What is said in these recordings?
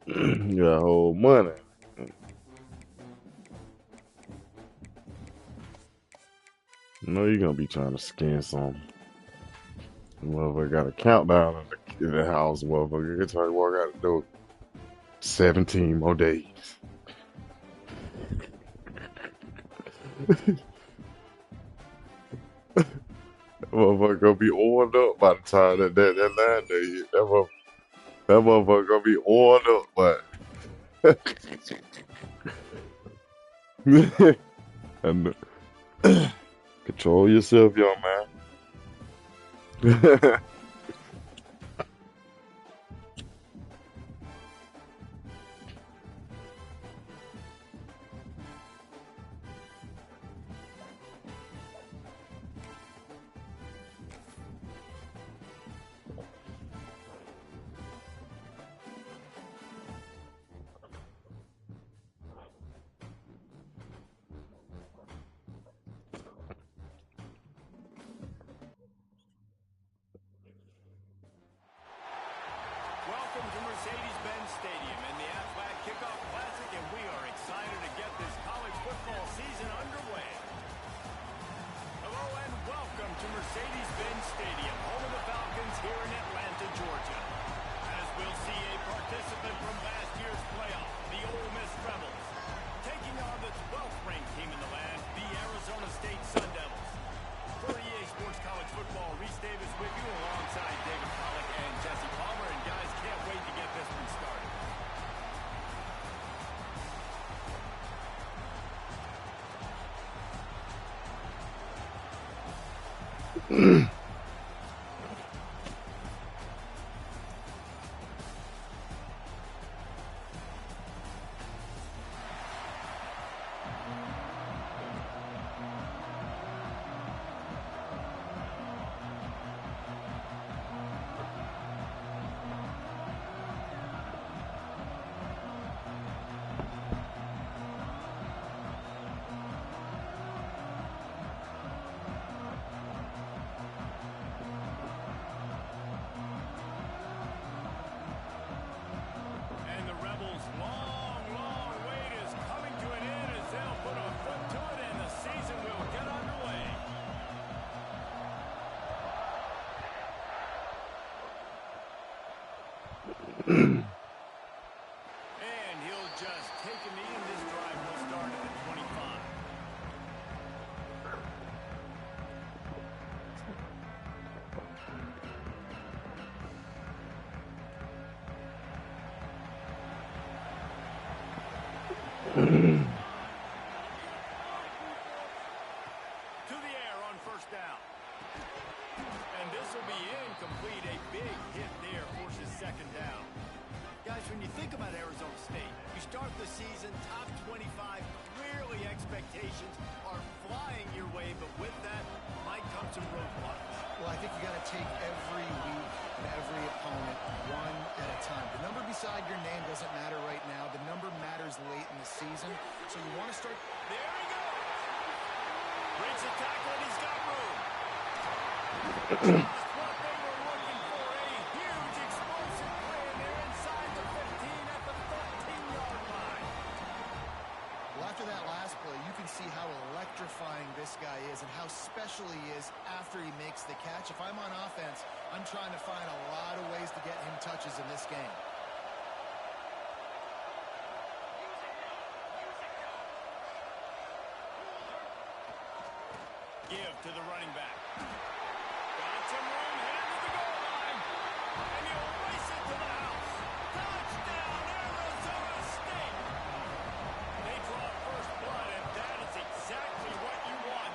You got whole money. You know you're gonna be trying to skin some. Motherfucker got a countdown in the house, motherfucker. It's hard to walk out the door. 17 more days. That motherfucker gonna be oiled up by the time that 9 day hit. That motherfucker gonna be oiled up, but and control yourself, young man. Welcome to Mercedes-Benz Stadium in the Aflac Kickoff Classic, and we are excited to get this college football season underway. Hello and welcome to Mercedes-Benz Stadium, home of the Falcons here in Atlanta, Georgia. As we'll see a participant from last year's playoff, the Ole Miss Rebels, taking on the 12th ranked team in the land, the Arizona State Sun Devils. For EA Sports College Football, Reese Davis with you alongside David Pollack and Jesse Palmer. And guys, can't wait to get this one started. And he'll just take a knee, and this drive will start at the 25. To the air on first down. And this will be incomplete. A big hit there forces second down. Guys, when you think about Arizona State, you start the season top 25. Clearly expectations are flying your way, but with that might come some roadblocks. Well, I think you got to take every week and every opponent one at a time. The number beside your name doesn't matter right now. The number matters late in the season. So you want to start. There he goes. Breaks a tackle, and he's got room. Just what they were looking for. A huge explosive play, and they're inside the 15 at the 13-yard line. Well, after that last play, you can see how electrifying this guy is and how special he is after he makes the catch. If I'm on offense, I'm trying to find a lot of ways to get him touches in this game. Give to the running back. Got some room, headed to the goal line. And he'll race it to the house. Touchdown, Arizona State. They draw first blood, and that is exactly what you want.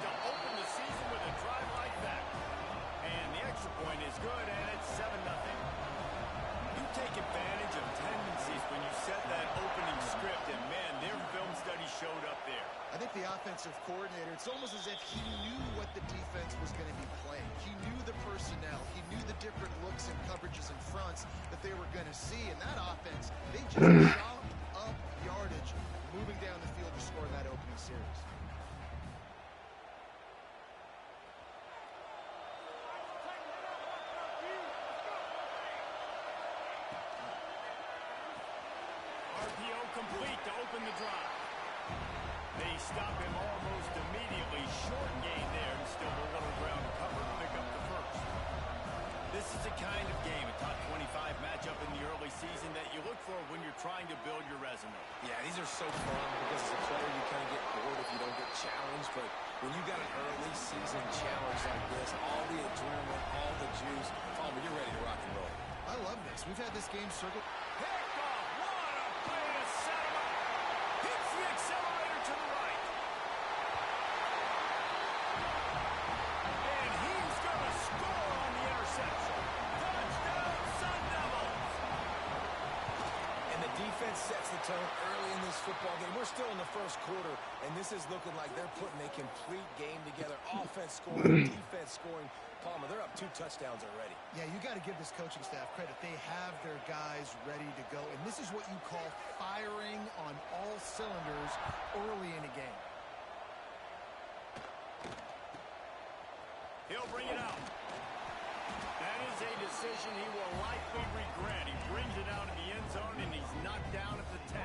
offensive coordinator, it's almost as if he knew what the defense was going to be playing. He knew the personnel. He knew the different looks and coverages and fronts that they were going to see. And that offense, they just chopped up yardage, moving down the field to score that opening series. RPO complete to open the drive. They stop him almost immediately. Short gain there, and still a little ground cover to pick up the first. This is the kind of game, a top 25 matchup in the early season, that you look for when you're trying to build your resume. Yeah, these are so fun because as a player you kind of get bored if you don't get challenged, but when you got an early season challenge like this, all the adrenaline, all the juice, Palmer, you're ready to rock and roll. I love this. We've had this game circled. Picked off. What a play to set him up. Hits the accelerator to the right. And he's going to score on the interception. Touchdown, Sun Devils. And the defense sets the tone early in this football game. We're still in the first quarter, and this is looking like they're putting a complete game together. Offense scoring, defense scoring. Palmer, they're up 2 touchdowns already. Yeah, you got to give this coaching staff credit. They have their guys ready to go. And this is what you call firing on all cylinders early in a game. He'll bring it out. That is a decision he will likely regret. He brings it out of the end zone, and he's knocked down at the 10.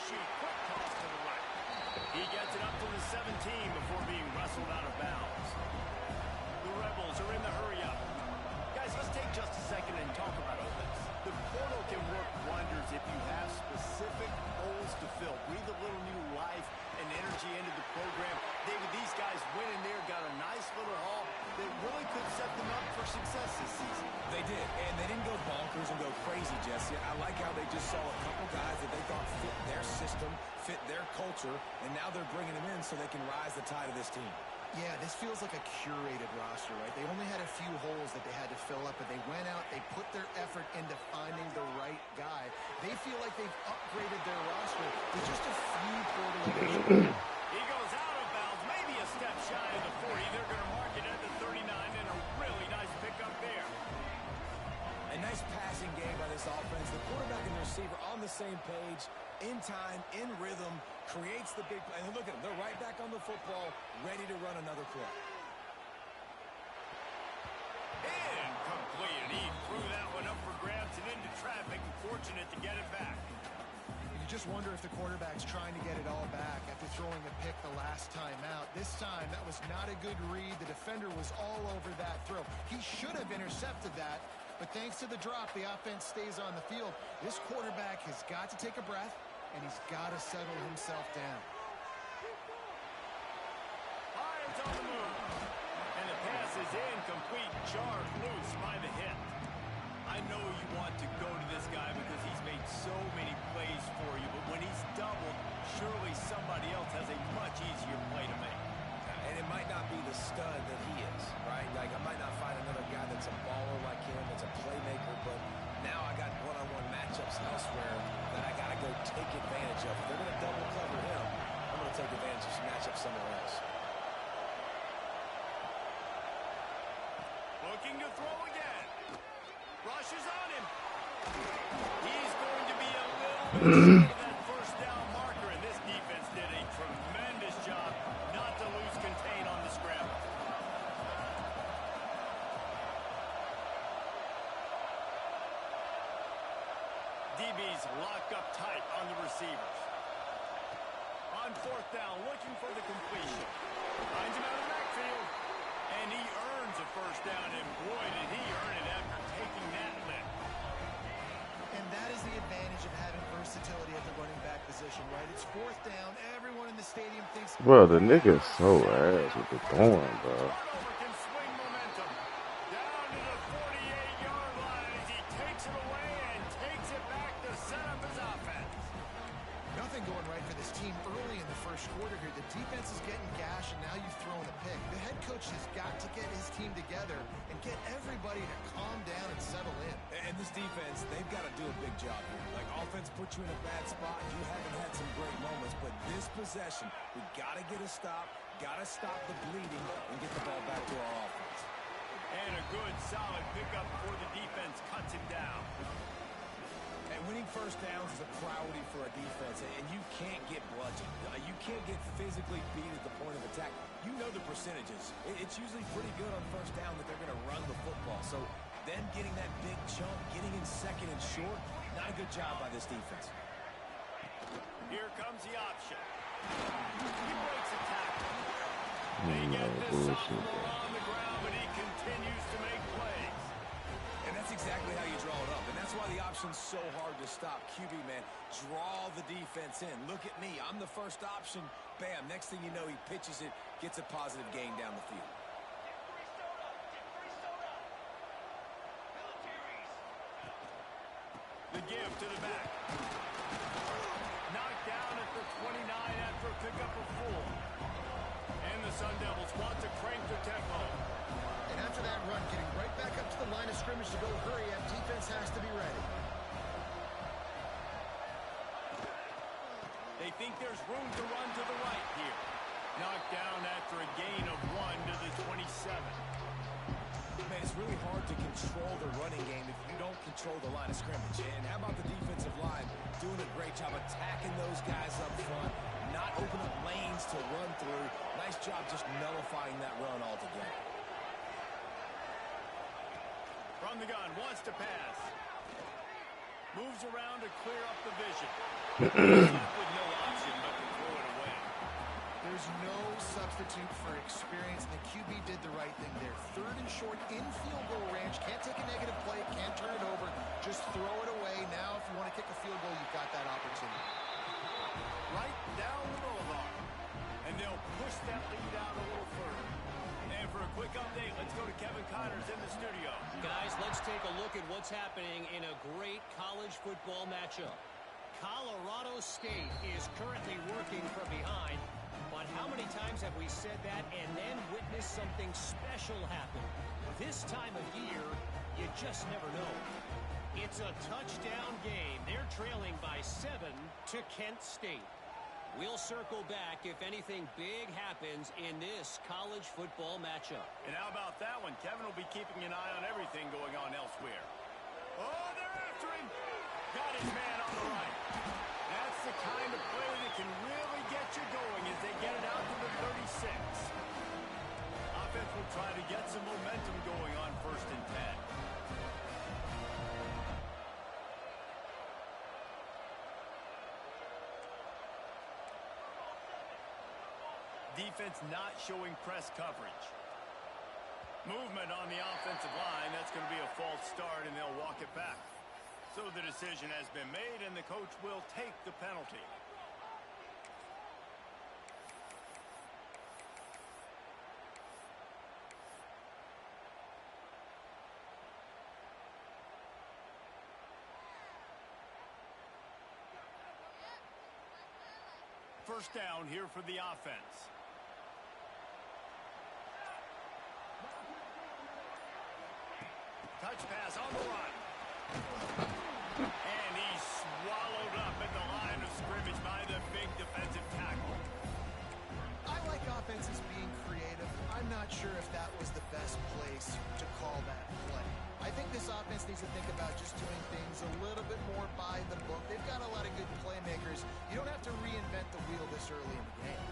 Quick toss to the right. He gets it up to the 17 before being wrestled out of bounds. The Rebels are in the hurry-up. Guys, let's take just a second and talk about offense. The portal can work wonders if you have specific holes to fill. Breathe a little new life and energy into the program. David, these guys went in there, got a nice little haul that really could set them up for success this season. They did, and they didn't go bonkers and go crazy, Jesse. I like how they just saw a couple guys that they thought fit their system, fit their culture, and now they're bringing them in so they can rise the tide of this team. Yeah, this feels like a curated roster, right? They only had a few holes that they had to fill up, but they went out, they put their effort into finding the right guy. They feel like they've upgraded their roster with just a few portal additions. He goes out of bounds, maybe a step shy of the 40. They're going to mark it at the 39, and a really nice pickup there. A nice passing game by this offense. The quarterback and the receiver on the same page, in time, in rhythm, creates the big play. And look at them. They're right back on the football, ready to run another play. Incomplete. He threw that one up for grabs and into traffic. Fortunate to get it back. You just wonder if the quarterback's trying to get it all back after throwing a pick the last time out. This time, that was not a good read. The defender was all over that throw. He should have intercepted that. But thanks to the drop, the offense stays on the field. This quarterback has got to take a breath, and he's got to settle himself down. Fires on the move. And the pass is incomplete. Jarred loose by the hit. I know you want to go to this guy because he's made so many plays for you, but when he's doubled, surely somebody else has a much easier play to make. And it might not be the stud that he is, right? Like, I might not find another guy that's a baller like him, that's a playmaker, but now I got one-on-one matchups elsewhere that I got to go take advantage of. If they're going to double cover him, I'm going to take advantage of some matchups somewhere else. Looking to throw again. Rushes on him. He's going to be a little bit short of that first down marker, and this defense did a tremendous job not to lose contain on the scramble. DB's locked up tight on the receivers. On fourth down, looking for the completion. Finds him out of the backfield. And he earns a first down, and boy, did he earn it after taking that lick. And that is the advantage of having versatility at the running back position, right? It's fourth down. Everyone in the stadium thinks... Bro, the nigga's so ass with the throwing, bro. Turnover can swing momentum. Down to the 48-yard line as he takes it away and takes it back to set up his offense. first quarter here. The defense is getting gashed, and now you've thrown a pick. The head coach has got to get his team together and get everybody to calm down and settle in. And this defense, they've got to do a big job here. Like, offense put you in a bad spot. You haven't had some great moments, but this possession, we got to get a stop, got to stop the bleeding, and get the ball back to our offense. And a good, solid pickup before the defense cuts him down. And winning first downs is a priority for a defense, and you can't get bludgeoned. You can't get physically beat at the point of attack. You know the percentages. It's usually pretty good on first down that they're going to run the football. So them getting that big chunk, getting in second and short, not a good job by this defense. Here comes the option. He breaks a tackle. They get this sophomore on the ground, but he continues to make plays. And that's exactly how you draw it up. And that's why the option's so hard to stop. QB, man, draw the defense in. Look at me. I'm the first option. Bam. Next thing you know, he pitches it, gets a positive gain down the field. The give to the back. Knocked down at the 29 after a pickup of 4. And the Sun Devils want to crank their tempo. And after that run, getting right back up to the line of scrimmage to go hurry up, defense has to be ready. They think there's room to run to the right here. Knocked down after a gain of 1 to the 27. Man, it's really hard to control the running game if you don't control the line of scrimmage. And how about the defensive line doing a great job attacking those guys up front, not opening up lanes to run through. Nice job just nullifying that run altogether. From the gun, wants to pass. Moves around to clear up the vision. With no option but to throw it away. There's no substitute for experience, and the QB did the right thing there. Third and short in field goal range. Can't take a negative play, can't turn it over. Just throw it away. Now, if you want to kick a field goal, you've got that opportunity. Right down the boulevard. And they'll push that lead out a little further. And for a quick update, let's go to Kevin Connors in the studio. Guys, let's take a look at what's happening in a great college football matchup. Colorado State is currently working from behind, but how many times have we said that and then witnessed something special happen? This time of year, you just never know. It's a touchdown game. They're trailing by 7 to Kent State. We'll circle back if anything big happens in this college football matchup. And how about that one? Kevin will be keeping an eye on everything going on elsewhere. Oh, they're after him. Got his man on the right. That's the kind of play that can really get you going as they get it out to the 36. Offense will try to get some momentum going on 1st and 10. Defense not showing press coverage. Movement on the offensive line. That's going to be a false start, and they'll walk it back. So the decision has been made, and the coach will take the penalty. First down here for the offense. Touch pass on the run. And he's swallowed up at the line of scrimmage by the big defensive tackle. I like offenses being creative. I'm not sure if that was the best place to call that play. I think this offense needs to think about just doing things a little bit more by the book. They've got a lot of good playmakers. You don't have to reinvent the wheel this early in the game.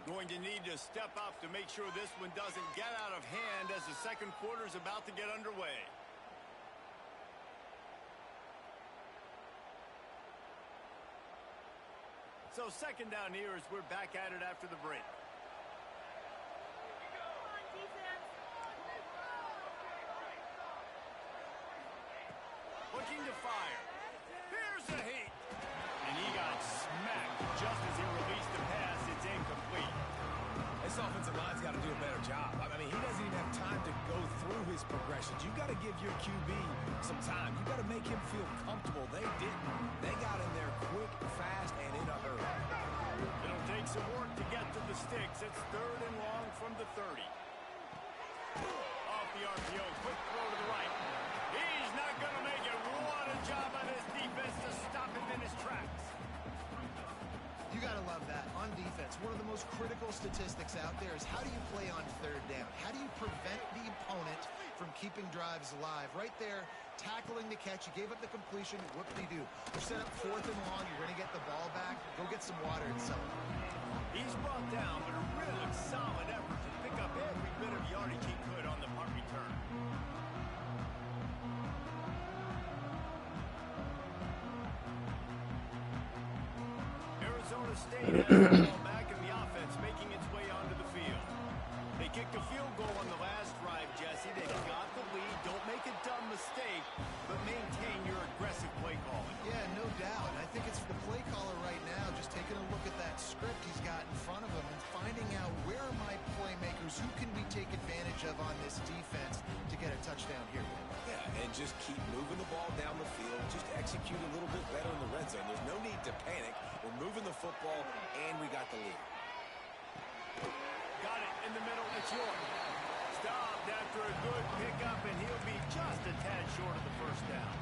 Going to need to step up to make sure this one doesn't get out of hand as the second quarter is about to get underway. So second down here as we're back at it after the break. to fire. Here's a heat. And he got smacked just as he released the pass. It's incomplete. This offensive line's got to do a better job. I mean, he doesn't even have time to go through his progressions. You got to give your QB some time. You got to make him feel comfortable. They didn't. They got in there quick, fast, and in a hurry. It'll take some work to get to the sticks. It's 3rd and long from the 30. Off the RPO, quick throw to the right. He's not going to make it. What a job by this defense to stop him in his tracks. You got to love that. On defense, one of the most critical statistics out there is how do you play on 3rd down? How do you prevent the opponent from keeping drives alive? Right there, tackling the catch. You gave up the completion. Whoop-de-doo. You set up 4th and long. You're going to get the ball back. Go get some water and celebrate. He's brought down, but a really solid effort to pick up every bit of yardage he could on the punt return. Arizona State has the ball back in the offense, making its way onto the field. They kicked a field goal on the last drive, Jesse. They got the lead. Don't make a dumb mistake, but maintain your aggressive play calling. Yeah, no doubt. I think it's the play caller right now just taking a look at that script he's got in front of him and finding out where are my playmakers, who can we take advantage of on this defense to get a touchdown here. Yeah, and just keep moving the ball down the field. Just execute a little bit better in the red zone. There's no need to panic. We're moving the football, and we got the lead. Got it in the middle. It's yours. Stopped after a good pickup, and he'll be just a tad short of the 1st down.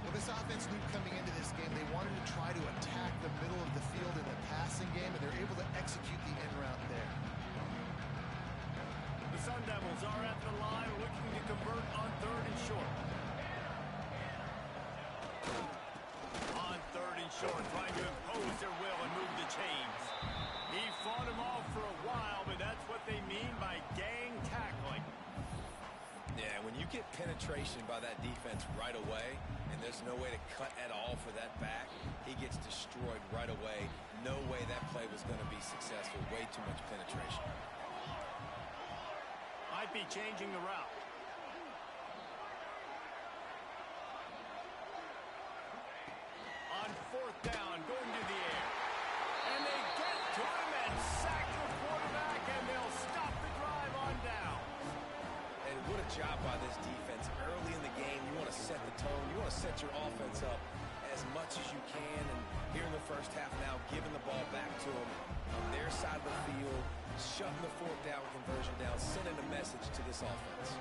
Well, this offense knew coming into this game they wanted to try to attack the middle of the field in the passing game, and they're able to execute the in route there. The Sun Devils are at the line looking to convert on 3rd and short. On 3rd and short, trying to impose their will and move the chains. He fought him off for a while, but that's what they mean by gang tackling. Yeah, when you get penetration by that defense right away, and there's no way to cut at all for that back, he gets destroyed right away. No way that play was going to be successful. Way too much penetration. Might be changing the route. On 4th down, going to the air. And they get to him and sack the quarterback, and they'll stop the drive on down. And what a job by this defense. Early in the game, you want to set the tone. You want to set your offense up as much as you can. And here in the 1st half now, giving the ball back to them on their side of the field, shutting the 4th down conversion down, sending a message to this offense.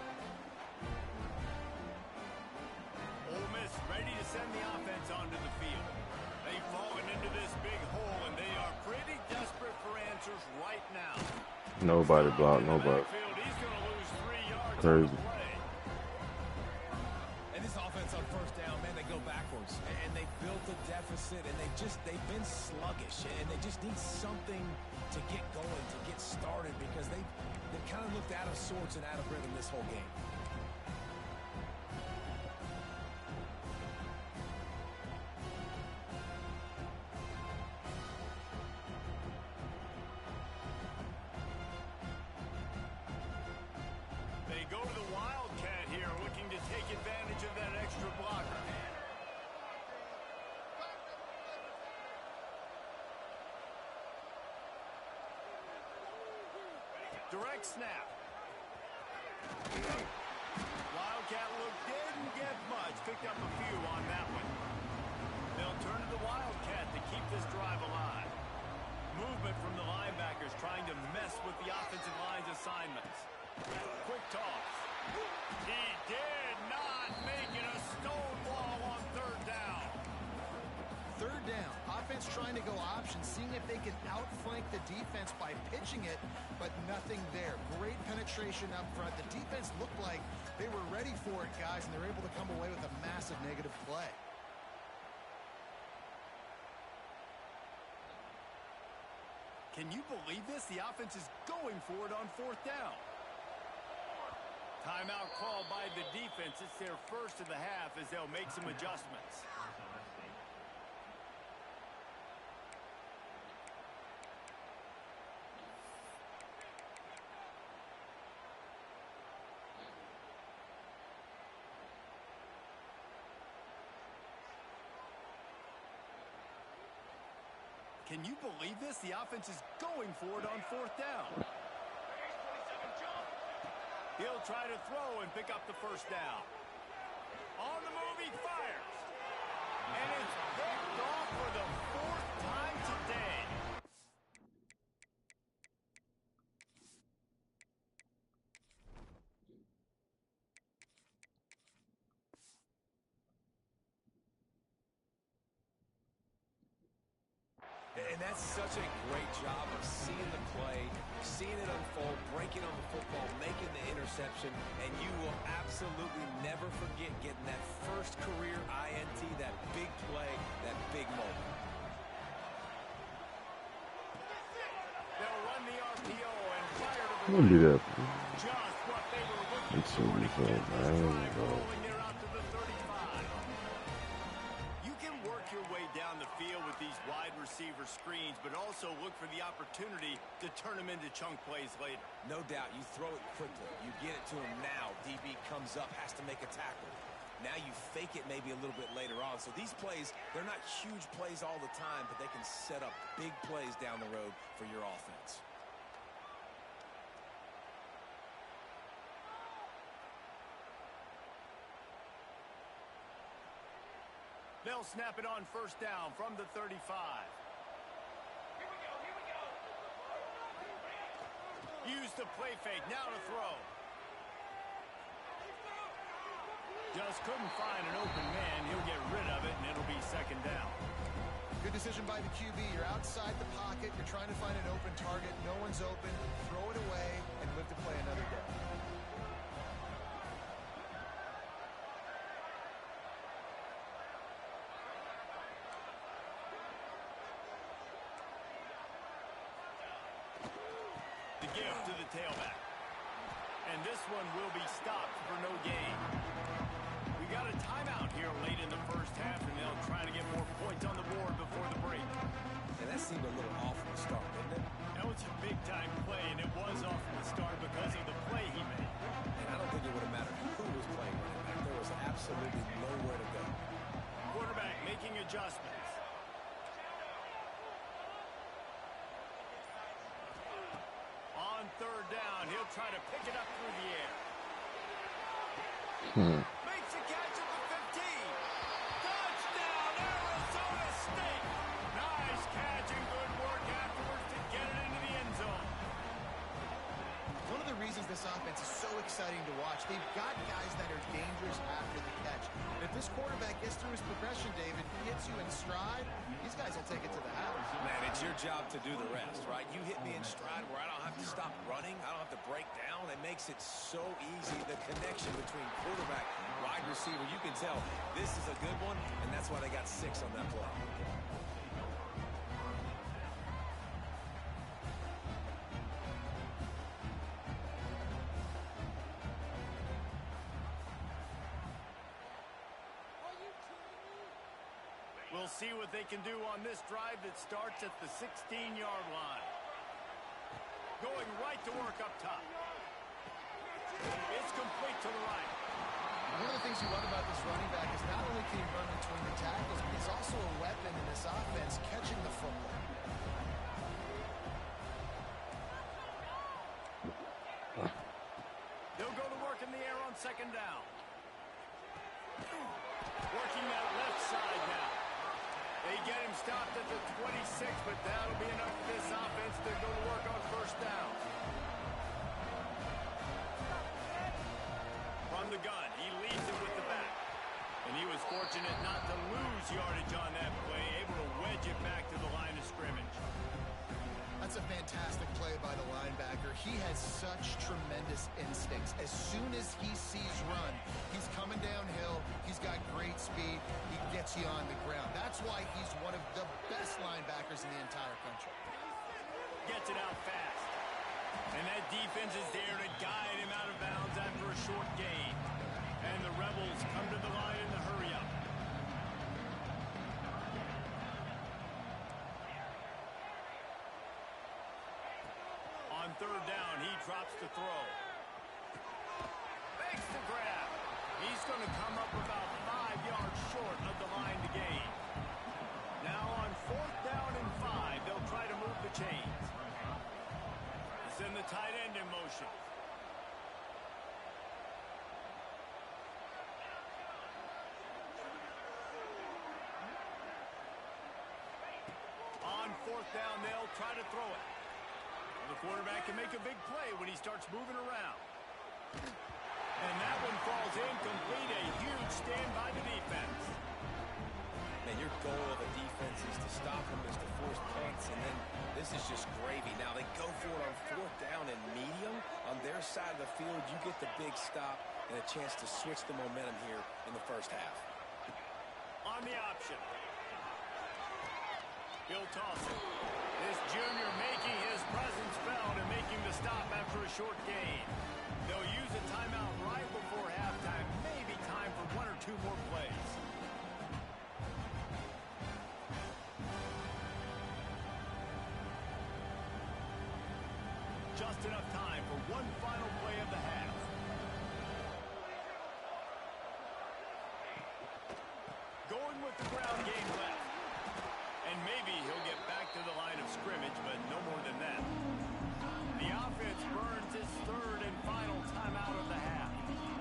Ole Miss ready to send the offense onto the field. They've fallen into this big hole, and they are pretty desperate for answers right now. Nobody blocked, nobody. He's going to lose 3 yards Crazy. on the play. And this offense on 1st down, man, they go backwards. And they built a deficit, and they've been sluggish. And they just need something to get going, to get started, because they kind of looked out of sorts and out of rhythm this whole game. They go to the Wildcat here, looking to take advantage of that extra blocker. Direct snap. Wildcat look didn't get much. Picked up a few on that one. They'll turn to the Wildcat to keep this drive alive. Movement from the linebackers trying to mess with the offensive line's assignments. Quick toss. He did not make it a stonewall on 3rd down. 3rd down. Offense trying to go option, seeing if they can outflank the defense by pitching it, but nothing there. Great penetration up front. The defense looked like they were ready for it, guys, and they're able to come away with a massive negative play. Can you believe this? The offense is going for it on 4th down. Timeout called by the defense. It's their 1st of the half as they'll make some adjustments. Can you believe this? The offense is going for it on fourth down. He'll try to throw and pick up the first down. On the move, he fires. And it's picked off for the fourth time today. And that's such a great job of seeing the play, seeing it unfold, breaking on the football, making the interception, and you will absolutely never forget getting that first career INT, that big play, that big moment. They'll run the RPO and fire to the Let me do that. Just what they were looking Let's see for to this get up, this man. drive rolling there out to the 35. You can work your way down the field with these wide receiver screens, but also look for the opportunity to turn them into chunk plays later. No doubt, you throw it quickly. You get it to him now. DB comes up, has to make a tackle. Now you fake it maybe a little bit later on. So these plays, they're not huge plays all the time, but they can set up big plays down the road for your offense. They'll snap it on first down from the 35. Use the play fake, now to throw. Just couldn't find an open man. He'll get rid of it, and it'll be second down. Good decision by the QB. You're outside the pocket. You're trying to find an open target. No one's open. Throw it away and live to play another day. The gift to the tailback. And this one will be stopped for no gain. We got a timeout here late in the first half, and they'll try to get more points on the board before the break. And that seemed a little off from the start, didn't it? That was a big-time play, and it was off from the start because of the play he made. And I don't think it would have mattered who was playing running back. There was absolutely nowhere to go. Quarterback making adjustments. On third down, he'll try to pick it up through the air. Makes a catch at the 15. Touchdown, Arizona State. Nice catch and good work afterwards to get it into the end zone. One of the reasons this offense is so exciting to watch, they've got guys that are dangerous after the catch. And if this quarterback gets through his progression, David, hits you in stride, these guys will take it to the house. Man, it's your job to do the rest, right? You hit me in stride where I don't have to stop running. I don't have to break down. It makes it so easy. The connection between quarterback and wide receiver, you can tell this is a good one, and that's why they got 6 on that play. We'll see what they can do on this drive that starts at the 16-yard line. Going right to work up top. It's complete to the right. One of the things you love about this running back is not only can he run between the tackles, but he's also a weapon in this offense, catching the football. They'll go to work in the air on second down. Working that left side now. They get him stopped at the 26, but that'll be enough for this offense to go to work on first down. From the gun, he leads it with the back. And he was fortunate not to lose yardage on that play, able to wedge it back to the line of scrimmage. That's a fantastic play by the linebacker. He has such tremendous instincts. As soon as he sees run, he's coming downhill. He's got great speed. He gets you on the ground. That's why he's one of the best linebackers in the entire country. Gets it out fast. And that defense is there to guide him out of bounds after a short gain. And the Rebels come to the line in the hurry-up. On third down, he drops to throw. Makes the grab. He's going to come up about 5 yards short of the line to gain. Now on fourth down and 5, motion. On fourth down, they'll try to throw it. The quarterback can make a big play when he starts moving around. And that one falls incomplete. A huge stand by the defense. Man, your goal of a defense is to stop them, is to force punts, and then this is just gravy. Now they go for it on fourth down and medium. On their side of the field, you get the big stop and a chance to switch the momentum here in the first half. On the option. He'll toss it. This junior making his presence felt and making the stop after a short gain. They'll use a timeout right before halftime. Maybe time for one or two more plays. Just enough time for one final play of the half. Going with the ground game left. And maybe he'll get back to the line of scrimmage, but no more than that. The offense burns its third and final timeout of the half.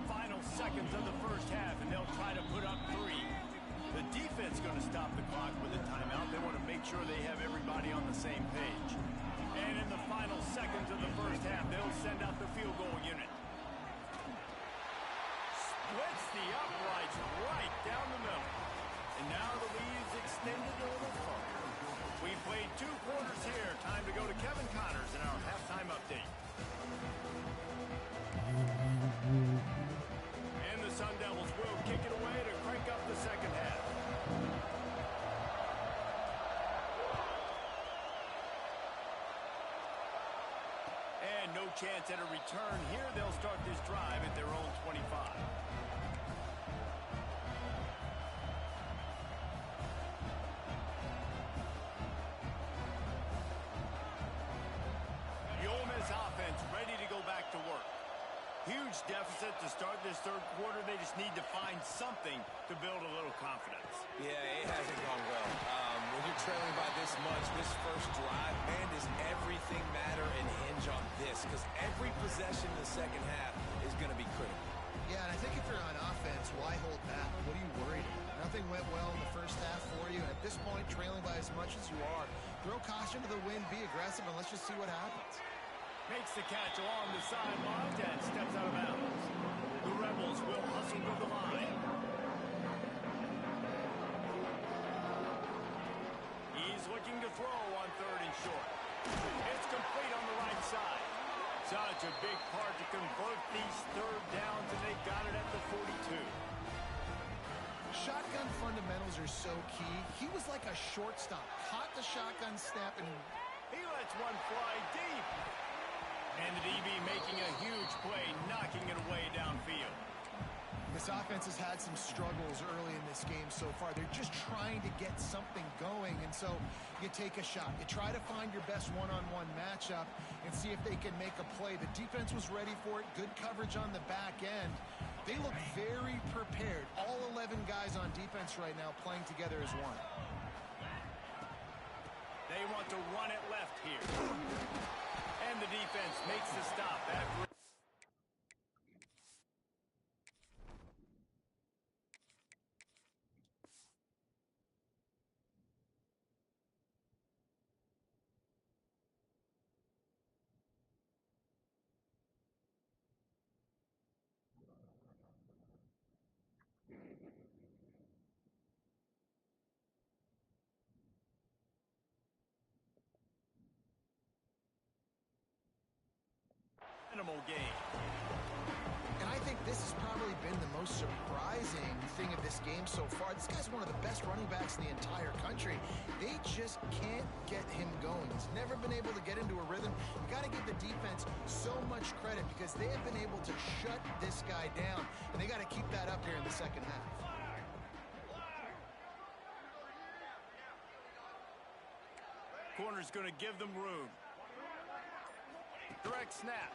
Final seconds of the first half, and they'll try to put up 3. The defense going to stop the clock with a timeout. They want to make sure they have everybody on the same page. And in the final seconds of the first half, they'll send out the field goal unit. Splits the uprights right down the middle. And now the lead's extended a little further. We played 2 quarters here. Time to go to Kevin Connors in our halftime update. And the Sun Devils will kick it away to crank up the second half. And no chance at a return here. They'll start this drive at their own 25. Offense ready to go back to work. Huge deficit to start this third quarter. They just need to find something to build a little confidence. Yeah, it hasn't gone well. When you're trailing by this much, this first drive, man, does everything matter and hinge on this? Because every possession in the second half is going to be critical. Yeah, and I think if you're on offense, why hold back? What are you worried about? Nothing went well in the first half for you. And at this point, trailing by as much as you are, throw caution to the wind, be aggressive, and let's just see what happens. Makes the catch along the sideline and steps out of bounds. The Rebels will hustle to the line. He's looking to throw on third and short. It's complete on the right side. Such a big part to convert these third downs, and they got it at the 42. Shotgun fundamentals are so key. He was like a shortstop. Caught the shotgun snap, and he lets one fly deep. And the DB making a huge play, knocking it away downfield. This offense has had some struggles early in this game so far. They're just trying to get something going, and so you take a shot. You try to find your best one-on-one matchup and see if they can make a play. The defense was ready for it. Good coverage on the back end. They look very prepared. All 11 guys on defense right now playing together as one. They want to run it left here. And the defense makes the stop after. Animal game. And I think this has probably been the most surprising thing of this game so far. This guy's one of the best running backs in the entire country. They just can't get him going. He's never been able to get into a rhythm. You got to give the defense so much credit because they have been able to shut this guy down, and they got to keep that up here in the second half. Corner's going to give them room. Direct snap.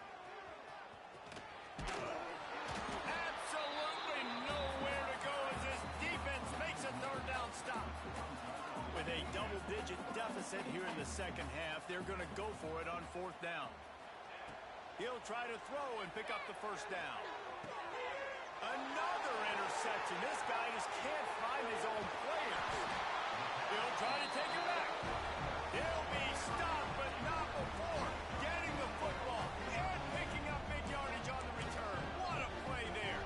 Absolutely nowhere to go as this defense makes a third down stop. With a double-digit deficit here in the second half, they're going to go for it on fourth down. He'll try to throw and pick up the first down. Another interception. This guy just can't find his own players. He'll try to take it back. He'll be stopped, but not before getting the football and picking up big yardage on the return. What a play there.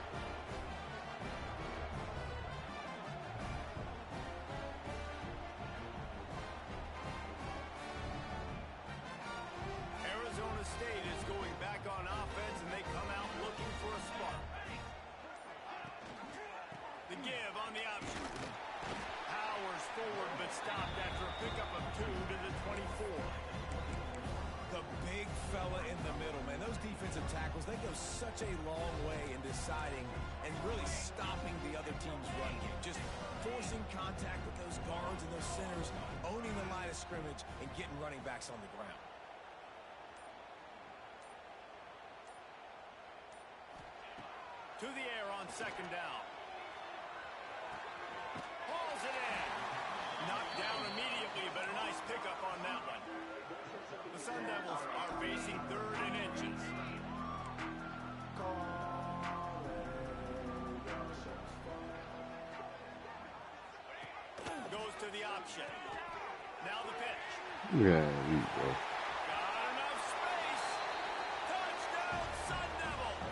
Arizona State is going back on offense, and they come out looking for a spark. The give on the option. Powers forward, but stopped after a pickup of 2 to the 24. The big fella in the middle, man. Those defensive tackles, they go such a long way in deciding and really stopping the other team's run game. Just forcing contact with those guards and those centers, owning the line of scrimmage, and getting running backs on the ground. To the air on second down. Hauls it in. Knocked down immediately, but a nice pickup on that one. The Sun Devils are facing 3rd and inches. Goes to the option. Now the pitch. Yeah, there you go. Got enough space. Touchdown, Sun Devils.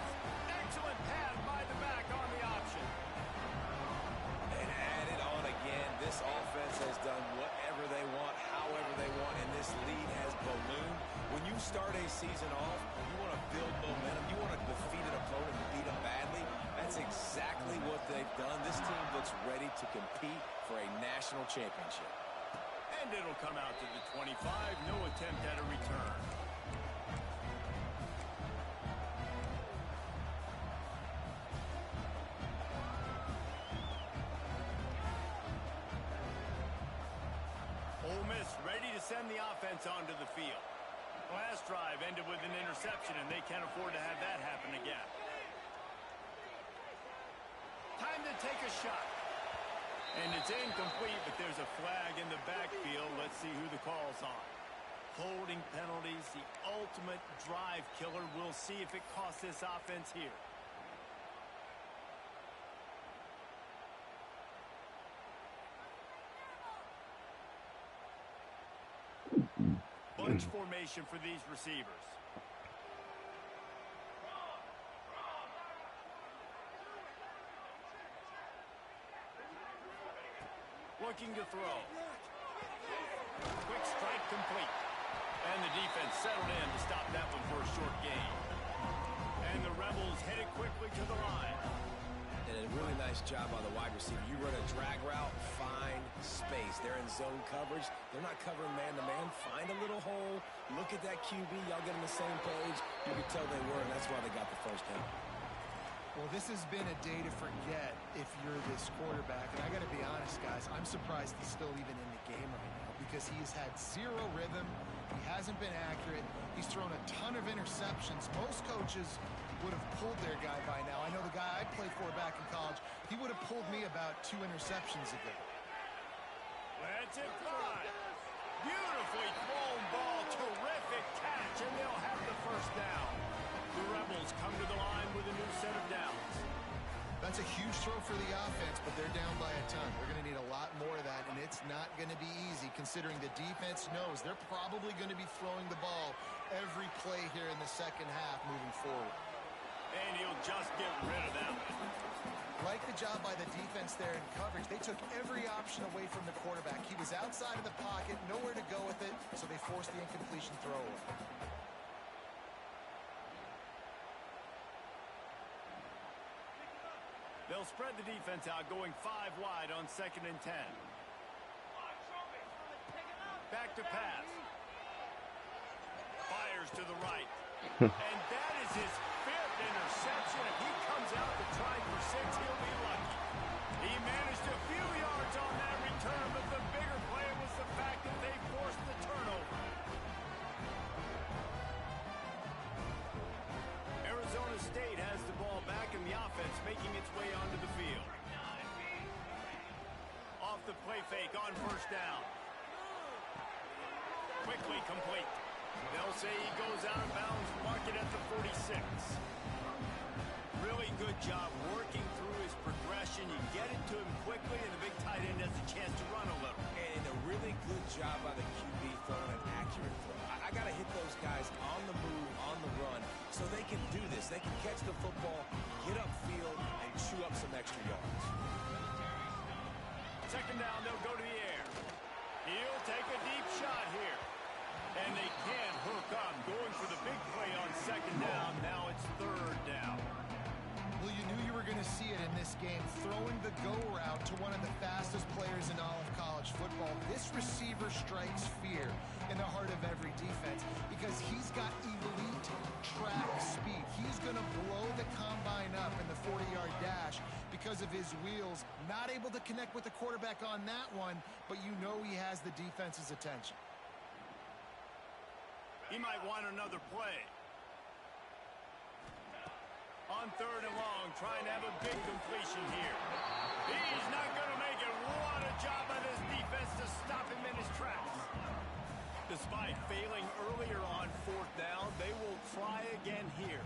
Excellent pass by the back on the option. And add it on again. This offense has done whatever they want, however they want, and this lead has ballooned. When you start a season off, you want to build momentum. You want to defeat an opponent and beat them badly. That's exactly what they've done. This team looks ready to compete for a national championship. And it'll come out to the 25. No attempt at a return. Ole Miss ready to send the offense onto the field. Last drive ended with an interception, and they can't afford to have that happen again. Time to take a shot. And it's incomplete, but there's a flag in the backfield. Let's see who the call's on. Holding penalties, the ultimate drive killer. We'll see if it costs this offense here. Bunch formation for these receivers. Looking to throw. Quick strike complete. And the defense settled in to stop that one for a short gain. And the Rebels headed quickly to the line. And a really nice job by the wide receiver. You run a drag route, find space. They're in zone coverage. They're not covering man-to-man. Find a little hole. Look at that QB. Y'all get on the same page. You can tell they were, and that's why they got the first down. Well, this has been a day to forget if you're this quarterback. And I got to be honest, guys, I'm surprised he's still even in the game right now because he's had zero rhythm. He hasn't been accurate. He's thrown a ton of interceptions. Most coaches would have pulled their guy by now. I know the guy I played for back in college, he would have pulled me about 2 interceptions ago. Let's it fly. Beautifully thrown ball. Terrific catch, and they'll have the first down. The Rebels come to the line with a new set of downs. That's a huge throw for the offense, but they're down by a ton. They're going to need a lot more of that, and it's not going to be easy considering the defense knows they're probably going to be throwing the ball every play here in the second half moving forward. And he'll just get rid of that one. Like the job by the defense there in coverage. They took every option away from the quarterback. He was outside of the pocket, nowhere to go with it, so they forced the incompletion throw away. They'll spread the defense out, going 5 wide on 2nd and 10. Back to pass. Fires to the right. And that is his 5th interception. If he comes out to try for 6, he'll be lucky. He managed a few yards on that return, but the bigger play was the fact that they forced the turnover. Arizona State has the ball back, and the offense making its way onto the field. Off the play fake on 1st down. Quickly complete. They'll say he goes out of bounds, mark it at the 46. Really good job working through his progression. You get it to him quickly, and the big tight end has a chance to run a little. And a really good job by the QB throwing an accurate throw. I got to hit those guys on the move, on the run, so they can do this. They can catch the football, get upfield, and chew up some extra yards. Second down, they'll go to the air. He'll take a deep shot here. And they can't hook up. Going for the big play on second down. Now it's third down. Well, you knew you were going to see it in this game, throwing the go route to one of the fastest players in all of college football. This receiver strikes fear in the heart of every defense because he's got elite track speed. He's going to blow the combine up in the 40-yard dash because of his wheels. Not able to connect with the quarterback on that one, but you know he has the defense's attention. He might want another play. On third and long, trying to have a big completion here. He's not going to make it. What a job by this defense to stop him in his tracks. Despite failing earlier on fourth down, they will try again here.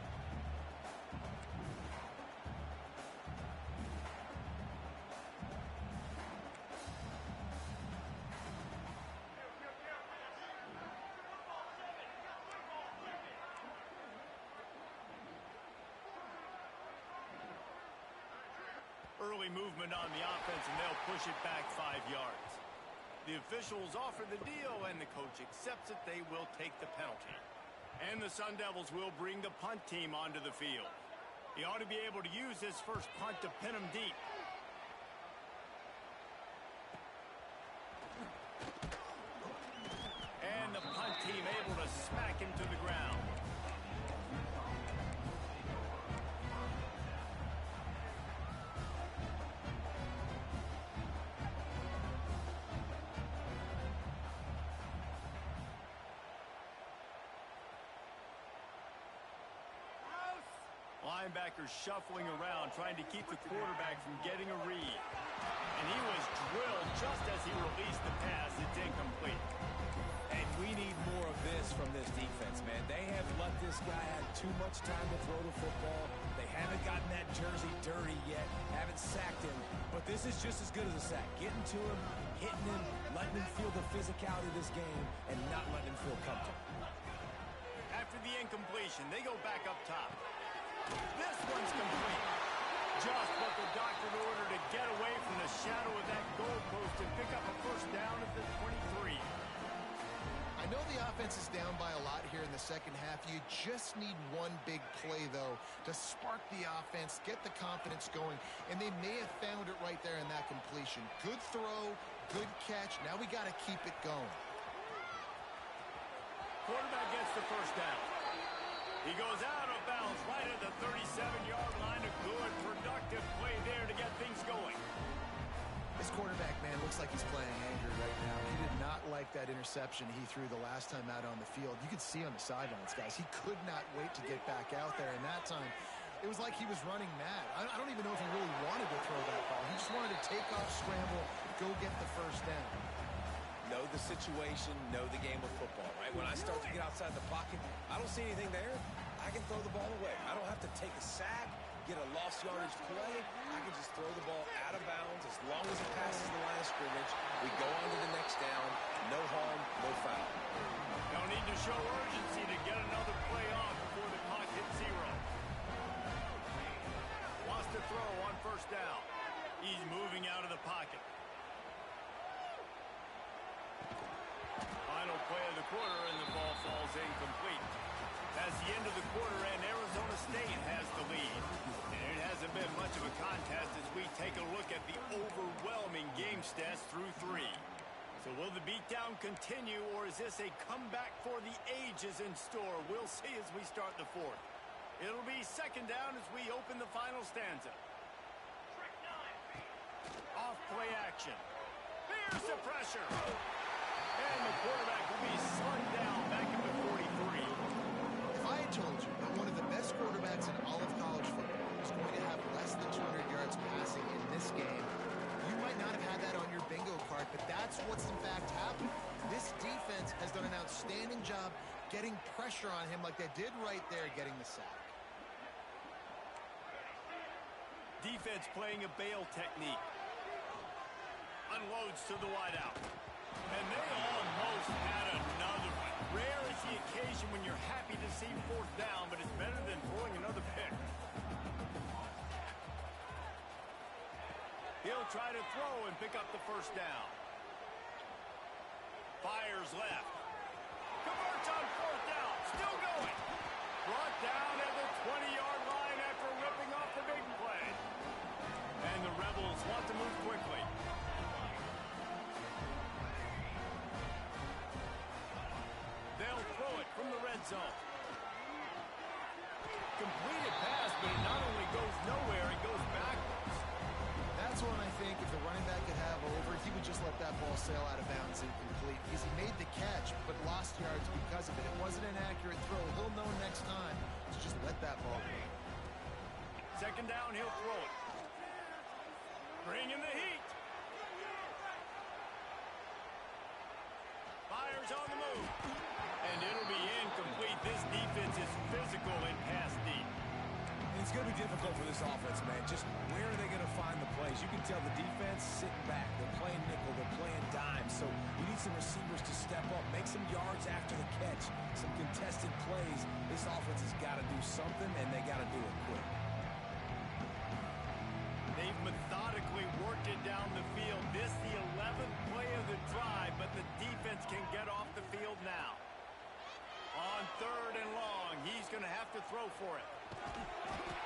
Early movement on the offense, and they'll push it back 5 yards. The officials offer the deal, and the coach accepts it. They will take the penalty. And the Sun Devils will bring the punt team onto the field. He ought to be able to use his first punt to pin him deep. And the punt team able to smack him to the ground. Linebackers shuffling around, trying to keep the quarterback from getting a read. And he was drilled just as he released the pass. It's incomplete. And we need more of this from this defense, man. They have let this guy have too much time to throw the football. They haven't gotten that jersey dirty yet, haven't sacked him. But this is just as good as a sack. Getting to him, hitting him, letting him feel the physicality of this game, and not letting him feel comfortable. After the incompletion, they go back up top. This one's complete. Just what the doctor ordered to get away from the shadow of that goalpost and pick up a first down at the 23. I know the offense is down by a lot here in the second half. You just need one big play, though, to spark the offense, get the confidence going, and they may have found it right there in that completion. Good throw, good catch. Now we got to keep it going. Quarterback gets the first down. He goes out of bounds right at the 37-yard line. A good, productive play there to get things going. This quarterback, man, looks like he's playing angry right now. He did not like that interception he threw the last time out on the field. You could see on the sidelines, guys, he could not wait to get back out there. And that time, it was like he was running mad. I don't even know if he really wanted to throw that ball. He just wanted to take off, scramble, go get the first down. Know the situation, know the game of football, right? When I start to get outside the pocket, I don't see anything there. I can throw the ball away. I don't have to take a sack, get a lost yardage play. I can just throw the ball out of bounds as long as it passes the line of scrimmage. We go on to the next down. No harm, no foul. Don't need to show urgency to get another play off before the clock hits zero. Wants to throw on first down. He's moving out of the pocket. Final play of the quarter, and the ball falls incomplete. That's the end of the quarter, and Arizona State has the lead. And it hasn't been much of a contest as we take a look at the overwhelming game stats through 3. So will the beatdown continue, or is this a comeback for the ages in store? We'll see as we start the fourth. It'll be second down as we open the final stanza. Off play action. Here's the pressure. And the quarterback will be slung down back at the 43. If I had told you that one of the best quarterbacks in all of college football was going to have less than 200 yards passing in this game, you might not have had that on your bingo card, but that's what's in fact happened. This defense has done an outstanding job getting pressure on him like they did right there, getting the sack. Defense playing a bail technique. Unloads to the wideout. And they almost had another one. Rare is the occasion when you're happy to see fourth down, but it's better than throwing another pick. He'll try to throw and pick up the first down. Fires left. Converts on fourth down. Still going. Brought down at the 20-yard line after ripping off the big play. And the Rebels want to move quickly. They'll throw it from the red zone. Completed pass, but it not only goes nowhere, it goes backwards. That's one I think if the running back could have over, he would just let that ball sail out of bounds incomplete because he made the catch but lost yards because of it. It wasn't an accurate throw. He'll know next time to just let that ball go. Second down, he'll throw it. Bring in the heat. Fires on the move. And it'll be incomplete. This defense is physical and pass deep. It's going to be difficult for this offense, man. Just where are they going to find the plays? You can tell the defense sitting back. They're playing nickel. They're playing dime. So you need some receivers to step up, make some yards after the catch, some contested plays. This offense has got to do something, and they got to do it quick. They've methodically worked it down the field. This the 11th play of the drive, but the defense can get off the field now. On third and long, he's going to have to throw for it.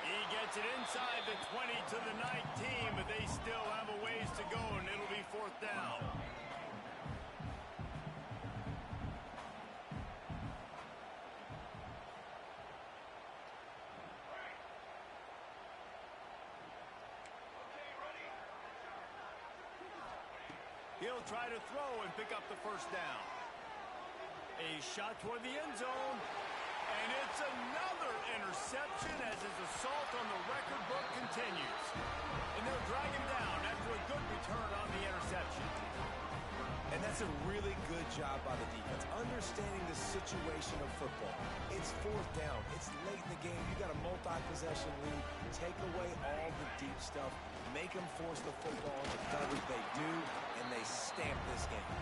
He gets it inside the 20 to the 19, but they still have a ways to go, and it'll be fourth down. He'll try to throw and pick up the first down. A shot toward the end zone. And it's another interception as his assault on the record book continues. And they'll drag him down after a good return on the interception. And that's a really good job by the defense, understanding the situation of football. It's fourth down. It's late in the game. You got a multi-possession lead. Take away all the deep stuff. Make them force the football into coverage. They do, and they stamp this game.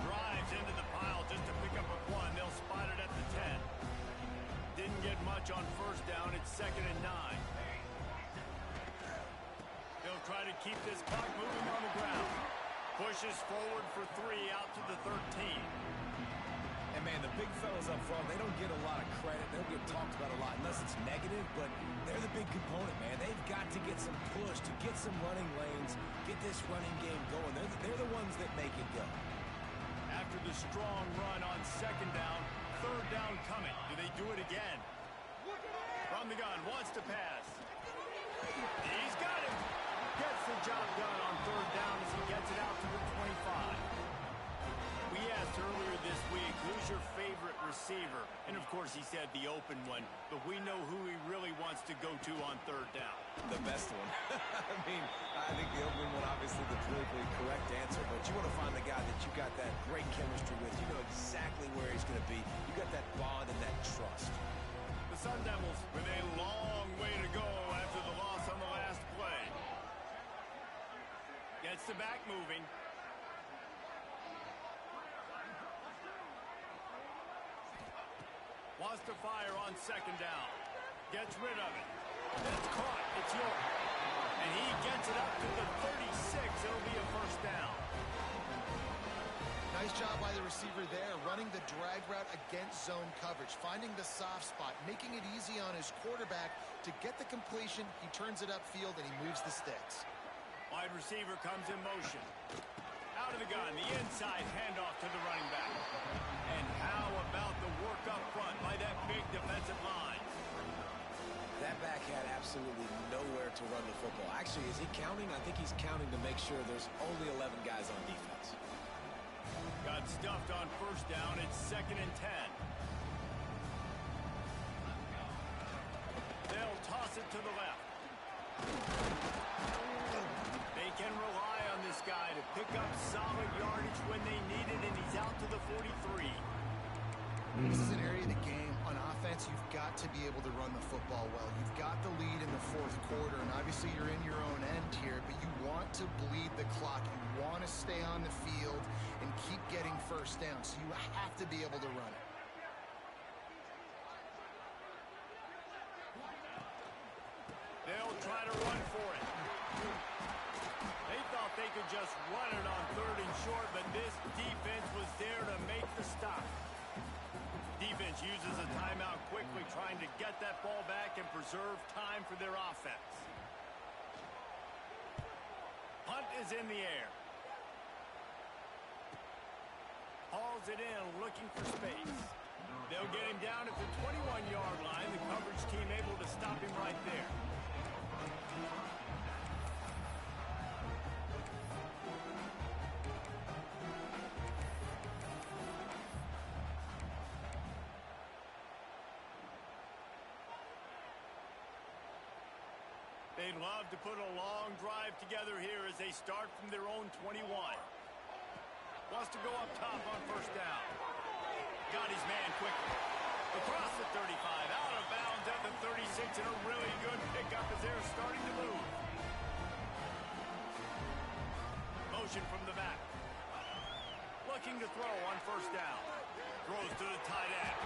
Drives into the pile just to pick up a one. They'll spot it at the 10. Didn't get much on first down. It's 2nd and 9. They'll try to keep this clock moving on the ground. Pushes forward for 3 out to the 13. And, man, the big fellas up front, they don't get a lot of credit. They don't get talked about a lot unless it's negative, but they're the big component, man. They've got to get some push, to get some running lanes, get this running game going. They're the ones that make it go. After the strong run on second down, third down coming. Do they do it again? From the gun, wants to pass. He's got it. Gets the job done on third down as he gets it out to the 25. We asked earlier this week, who's your favorite receiver? And, of course, he said the open one. But we know who he really wants to go to on third down. The best one. I think the open one, obviously, the politically correct answer. But you want to find the guy that you got that great chemistry with. You know exactly where he's going to be. You got that bond and that trust. The Sun Devils with a long way to go after the loss on the last play. Gets the back moving. Wants to fire on second down. Gets rid of it. It's caught. It's York. And he gets it up to the 36. It'll be a first down. Nice job by the receiver there, running the drag route against zone coverage, finding the soft spot, making it easy on his quarterback to get the completion. He turns it upfield, and he moves the sticks. Wide receiver comes in motion. Out of the gun, the inside handoff to the running back. And how about the work up front by that big defensive line? That back had absolutely nowhere to run the football. Actually, is he counting? I think he's counting to make sure there's only 11 guys on defense. Got stuffed on first down. It's 2nd and 10. They'll toss it to the left. They can rely on this guy to pick up solid yardage when they need it, and he's out to the 43. This is an area of the game. On offense, you've got to be able to run the football well. You've got the lead in the fourth quarter, and obviously you're in your own end here, but you want to bleed the clock. You want to stay on the field and keep getting first down, so you have to be able to run it. They'll try to run for it. They thought they could just run it on 3rd and short, but this defense was there to make the stop. Defense uses a timeout quickly, trying to get that ball back and preserve time for their offense. Punt is in the air. Hauls it in, looking for space. They'll get him down at the 21-yard line. The coverage team able to stop him right there. They'd love to put a long drive together here as they start from their own 21. Wants to go up top on 1st down. Got his man quickly. Across the 35, out of bounds at the 36, and a really good pickup as they're starting to move. Motion from the back. Looking to throw on 1st down. Throws to the tight end.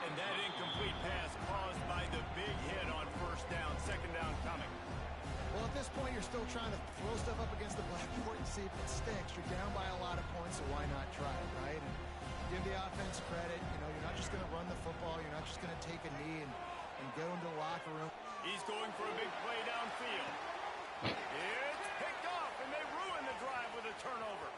And that incomplete pass caused by the big hit on 1st down. 2nd down coming. Well, at this point, you're still trying to throw stuff up against the blackboard and see if it sticks. You're down by a lot of points, so why not try it, right? And give the offense credit. You know, you're not just going to run the football. You're not just going to take a knee and go into the locker room. He's going for a big play downfield. It's picked off, and they ruin the drive with a turnover.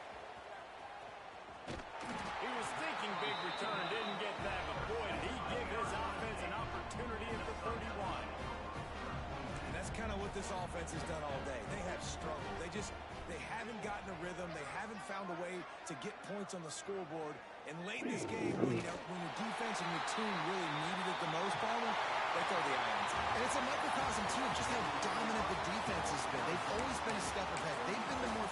He was thinking big return, didn't get that, but boy, did he give his offense an opportunity at the 31. And that's kind of what this offense has done all day. They have struggled. They haven't gotten a rhythm. They haven't found a way to get points on the scoreboard. And late in this game, when your defense and your team really needed it the most, Palmer, they throw the irons out. And it's a microcosm, too, of just how dominant the defense has been. They've always been a step ahead. They've been the more...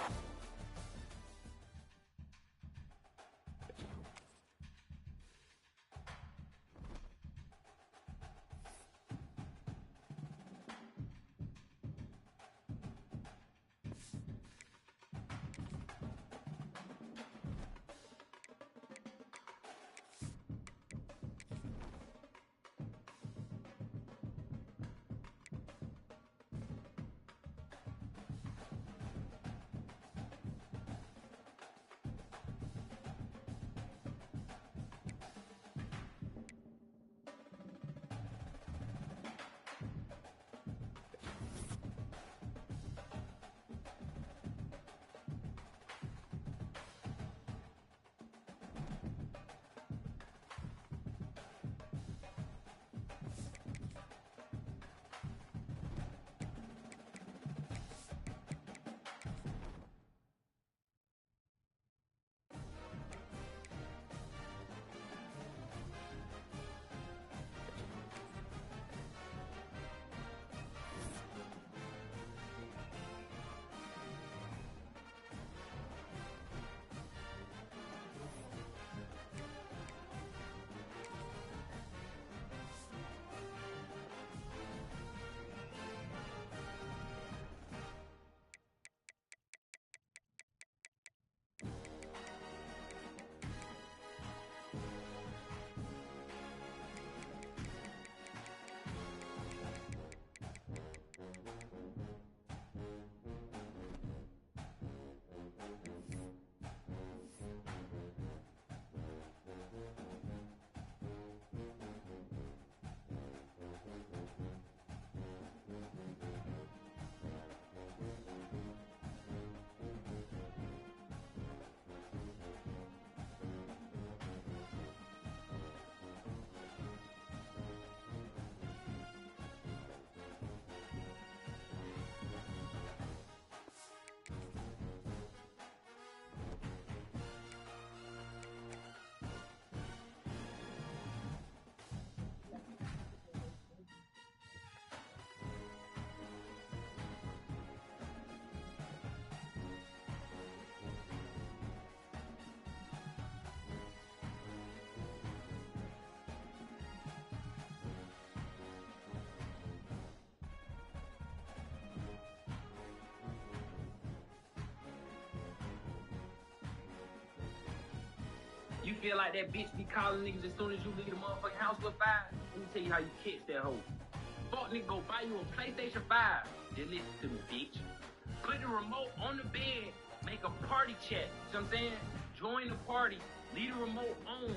feel like that bitch be calling niggas as soon as you leave the motherfucking house with 5? Let me tell you how you catch that hoe. Fuck nigga go buy you a PlayStation 5. Just listen to me, bitch. Put the remote on the bed, make a party chat. You know what I'm saying? Join the party, leave the remote on.